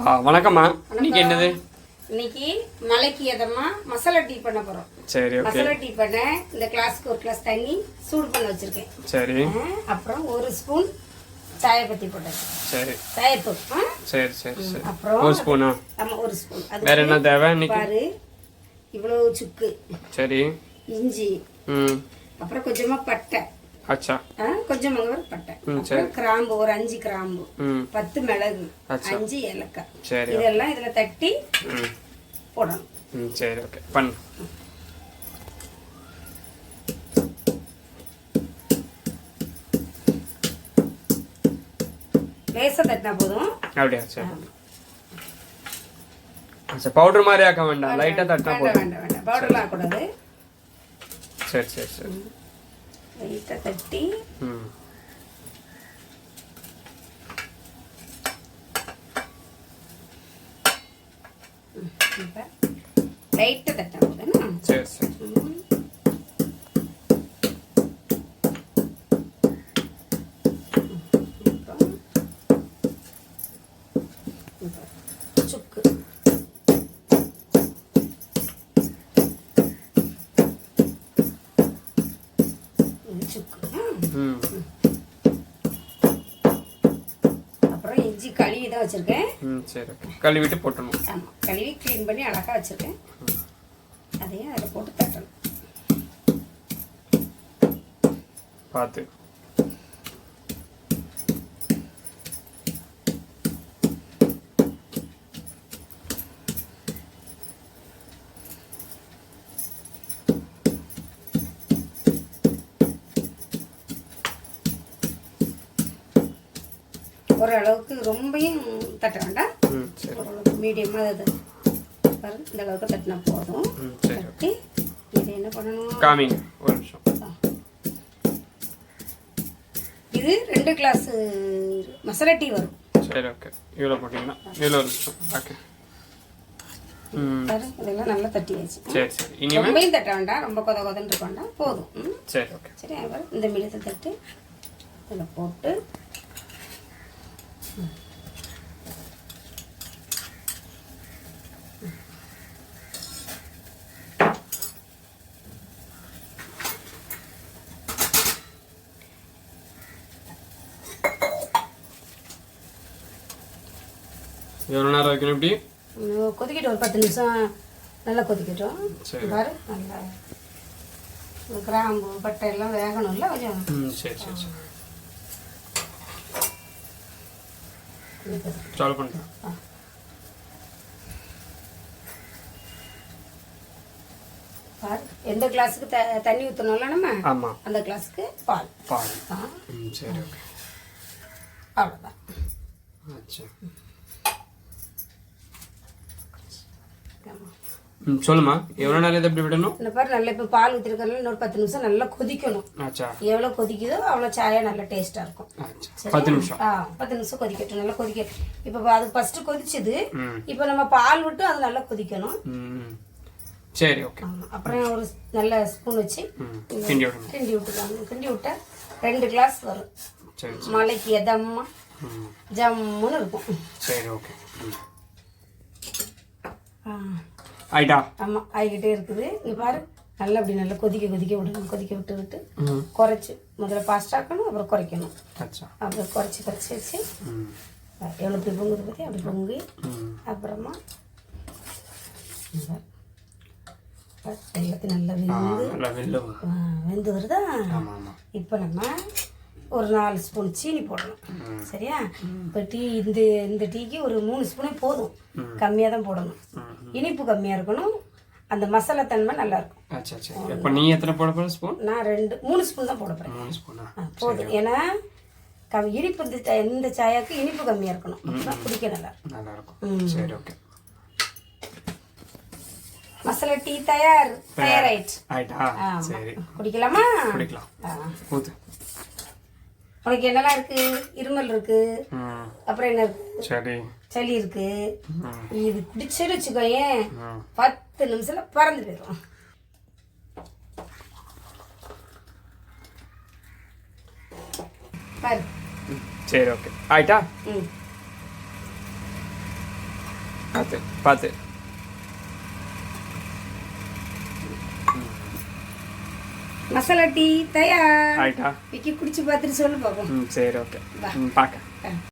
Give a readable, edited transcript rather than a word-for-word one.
வணக்கம்மா. இன்னைக்கு என்னது? இன்னைக்கு மலைக்கு எதமா மசாலா டீ பண்ண போறோம். சரி, ஓகே. மசாலா டீ பண்ண இந்த கிளாஸ்க்கு ஒரு கிளாஸ் தண்ணி சூடு பண்ண வச்சிருக்கேன். சரி. அப்புறம் ஒரு ஸ்பூன் சாய பத்தி போட்டேன். சரி. சாயத்தூள். சரி சரி சரி. அப்புறம் ஒரு ஸ்பூனா? ஆமா, ஒரு ஸ்பூன். அது வேற என்ன தேவை இன்னைக்கு? பாரு, இவ்வளவு சுக்கு. சரி. இஞ்சி. அப்புறம் கொஞ்சமா பட்டை. அச்சா. கொஞ்சமா பட்டை. அப்புறம் கிராம்பு ஒரு 5 கிராம்பு, 10 மிளகு, 5 ஏலக்காய். சரி. இதெல்லாம் இதுல தட்டி போடணும். சரி, ஓகே, பண்ணு. லேசா தட்டினா போதும். அப்படியா? சரி. சரி, பவுடர் மாதிரி ஆக்க வேண்டாம், லைட்டா தட்டினா போதும். வேண்டாம் வேண்டாம், பவுடர்லாம் ஆக்கக்கூடாது. சரி சரி சரி. லைட்டா தட்டி லைட்டா தட்டா போதும். சரி சரி. சுக்கு. அப்புறம் இஞ்சி கழுவி தான் வச்சிருக்கேன். சரி, ஓகே. கழுவிட்டு போட்டணும். ஆமா, கழுவி க்ளீன் பண்ணி அழகா வச்சிருக்கேன். அதையும் அதில் போட்டு தட்டணும். பார்த்து. ஓரளவுக்கு ரொம்பையும் தட்ட வேண்டாம், ஓரளவுக்கு மீடியமாக அது பாருங்க, இந்த அளவுக்கு தட்டினா போதும். தட்டி இதை என்ன பண்ணணும்? காமிங்க ஒரு நிமிஷம். இது 2 கிளாஸ் மசாலா டீ வரும். சரி, ஓகே. இவ்வளோ போட்டிங்கன்னா இவ்வளோ ஒரு நிமிஷம். ஓகே. இதெல்லாம் நல்லா தட்டியாச்சு. சரி சரி. இனிமேல் ரொம்பையும் தட்ட வேண்டாம், ரொம்ப கொதன்னு இருக்க வேண்டாம், போதும். சரி, ஓகே. சரி, இந்த மீடியத்தை தட்டு இதில் போட்டு எவ்வளோ நேரம் வைக்கணும்? இப்படி கொதிக்கட்டும், ஒரு 10 நிமிஷம் நல்லா கொதிக்கட்டும். பாரு, நல்லா கிராம்பு பட்டை எல்லாம் வேகணும்ல கொஞ்சம். சரி சரி சரி. சால்வ் பண்ணுறேன். பாரு, எந்த கிளாஸுக்கு தண்ணி ஊற்றணும்ல நம்ம, ஆமாம், அந்த கிளாஸுக்கு பால். சரி, ஓகே. அவ்வளோதான். அச்சா. சொல்லுமா, எவ்வளோ நேரம் இதை எப்படி விடணும்? இந்த பாரு, நல்லா இப்போ பால் ஊற்றிருக்கனால இன்னொரு 10 நிமிஷம் நல்லா கொதிக்கணும். ஆச்சா. எவ்வளோ கொதிக்குதோ அவ்வளோ சாயா நல்லா டேஸ்ட்டாக இருக்கும். 10 நிமிஷம். 10 நிமிஷம் கொதிக்கட்டும், நல்லா கொதிக்க. இப்போ அது ஃபர்ஸ்ட் கொதிச்சது, இப்போ நம்ம பால் விட்டு அது நல்லா கொதிக்கணும். சரி, ஓகே. அப்புறம் ஒரு நல்ல ஸ்பூன் வச்சு கிண்டி விடணும். கிண்டி விட்டுக்கலாம். கிண்டி விட்டா 2 கிளாஸ் வரும். மலைக்கு எதம்மா ஜம்முன்னு இருக்கும். சரி, ஓகே. ஆயிட்டா? ஆமா, ஆகிக்கிட்டே இருக்குது. இங்க பாரு, நல்லா அப்படி நல்லா கொதிக்க விடணும். கொதிக்க விட்டு குறைச்சி முதல்ல ஃபாஸ்ட் ஆக்கணும், அப்புறம் குறைக்கணும். அப்புறம் குறைச்சி வச்சு எவ்வளோ இப்படி பொங்குது பற்றி அப்படி பொங்கி அப்புறமா எல்லாத்தையும் நல்லா வெந்து வருதா. இப்போ நம்ம ஒரு 4 ஸ்பூன் சீனி போடணும். சரியா? இப்போ இந்த டீக்கு ஒரு 3 ஸ்பூனே போதும், கம்மியாக தான் போடணும். இனிப்பு கம்மியாக இருக்கணும், அந்த மசாலா தன்மை நல்லா இருக்கும். இப்போ நீ எத்தனை போட போற ஸ்பூன்? நான் 3 ஸ்பூன் தான் போட போகிறேன். 3 ஸ்பூனா? போதும். ஏன்னா இனிப்பு இந்த சாயாக்கு இனிப்பு கம்மியாக இருக்கணும், குடிக்க நல்லா இருக்கும். சரி, ஓகே. மசாலா டீ தயாராயிடுச்சு. சரி, குடிக்கலாமா? குடிக்கலாம். உனக்கு என்னெல்லாம் இருக்கு? இருமல் இருக்கு, அப்புறம் என்ன இருக்கு? சளி இருக்கு. இது குடிச்சுன்னு வச்சுக்கோயேன், 10 நிமிஷத்துல பறந்து போயிடும். பாரு. சரி, ஓகே. ஆயிட்டா? பார்த்து பார்த்து. மசாலா டீ தயார். ஆயிட்டா? விக்கி குடிச்சு பார்த்துட்டு சொல்லு பார்ப்போம். சரி, ஓகே. பார்க்க.